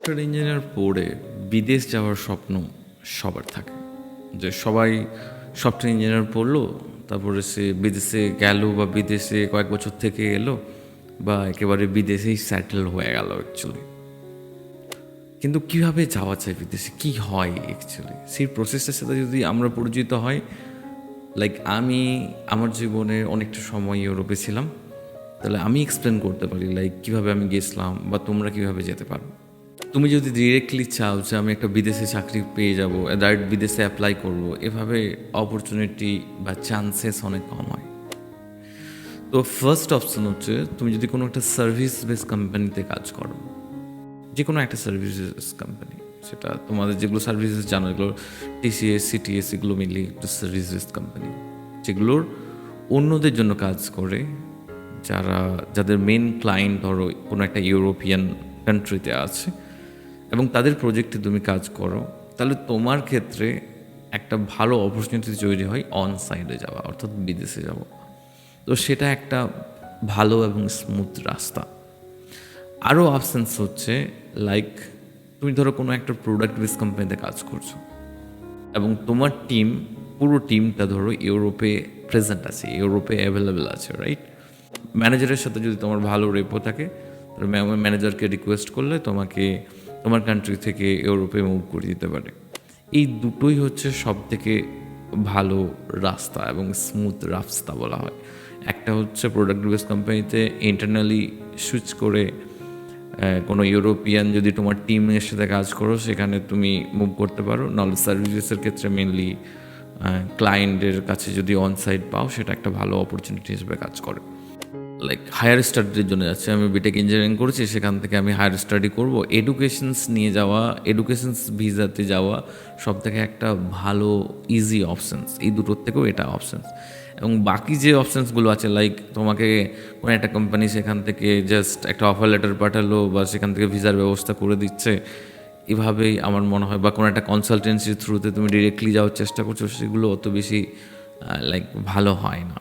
Software engineer পড়ে বিদেশ যাওয়ার স্বপ্ন সবার থাকে। যে সবাই সফটওয়্যার ইঞ্জিনিয়ার পড়লো, তারপরে সে বিদেশে গেল বা বিদেশে কয়েক বছর থেকে এলো, বা একেবারে বিদেশেই সেটেল হয়ে গেল অ্যাকচুয়ালি। কিন্তু কীভাবে যাওয়া যায় বিদেশে, কী হয় অ্যাকচুয়ালি, সেই প্রসেসটার সাথে যদি আমরা পরিচিত হয়। লাইক আমি আমার জীবনে অনেকটা সময় ইউরোপে ছিলাম, তাহলে আমি এক্সপ্লেন করতে পারি লাইক কীভাবে আমি গেছিলাম বা তোমরা কীভাবে যেতে পারো। তুমি যদি ডিরেক্টলি চাও যে আমি একটা বিদেশে চাকরি পেয়ে যাব, ডাইরেক্ট বিদেশে অ্যাপ্লাই করব, এভাবে অপরচুনিটি বা চান্সেস অনেক কম হয়। তো ফার্স্ট অপশন হচ্ছে তুমি যদি কোনো একটা সার্ভিস বেস কোম্পানিতে কাজ করো, যে কোনো একটা সার্ভিসেস কোম্পানি, সেটা তোমাদের যেগুলো সার্ভিসেস জানো, এগুলো টিসিএস সিটিএস এগুলো মিলিয়ে একটা সার্ভিসেস কোম্পানি, যেগুলোর অন্যদের জন্য কাজ করে, যাদের মেন ক্লায়েন্ট ধরো কোনো একটা ইউরোপিয়ান কান্ট্রিতে আছে এবং তাদের প্রজেক্টে তুমি কাজ করো, তাহলে তোমার ক্ষেত্রে একটা ভালো অপরচুনিটি তৈরি হয় অন সাইডে যাওয়া, অর্থাৎ বিদেশে যাওয়া। তো সেটা একটা ভালো এবং স্মুথ রাস্তা। আরও অপশানস হচ্ছে লাইক তুমি ধরো কোনো একটা প্রোডাক্ট বেস কোম্পানিতে কাজ করছো এবং তোমার পুরো টিমটা ধরো ইউরোপে প্রেজেন্ট আছে, ইউরোপে অ্যাভেলেবেল আছে, রাইট? ম্যানেজারের সাথে যদি তোমার ভালো রেপো থাকে, তাহলে ম্যানেজারকে রিকোয়েস্ট করলে তোমাকে তোমার কান্ট্রি থেকে ইউরোপে মুভ করে দিতে পারে। এই দুটোই হচ্ছে সব থেকে ভালো রাস্তা এবং স্মুথ রাস্তা বলা হয়। একটা হচ্ছে প্রোডাক্ট বেস কোম্পানিতে ইন্টারনালি সুইচ করে কোনো ইউরোপিয়ান যদি তোমার টিমের সাথে কাজ করো, সেখানে তুমি মুভ করতে পারো। নাহলে সার্ভিসেসের ক্ষেত্রে মেনলি ক্লায়েন্টের কাছে যদি অনসাইট পাও, সেটা একটা ভালো অপরচুনিটি হিসেবে কাজ করে। লাইক হায়ার স্টাডির জন্য যাচ্ছে, আমি বিটেক ইঞ্জিনিয়ারিং করেছি, সেখান থেকে আমি হায়ার স্টাডি করব, এডুকেশনস নিয়ে যাওয়া, এডুকেশনস ভিসাতে যাওয়া সব থেকে একটা ভালো ইজি অপশানস। এই দুটোর থেকেও এটা অপশানস। এবং বাকি যে অপশানসগুলো আছে, লাইক তোমাকে কোনো একটা কোম্পানি সেখান থেকে জাস্ট একটা অফার লেটার পাঠালো বা সেখান থেকে ভিসার ব্যবস্থা করে দিচ্ছে, এভাবেই আমার মনে হয়, বা কোনো একটা কনসালটেন্সির থ্রুতে তুমি ডিরেক্টলি যাওয়ার চেষ্টা করছো, সেগুলো অত বেশি লাইক ভালো হয় না।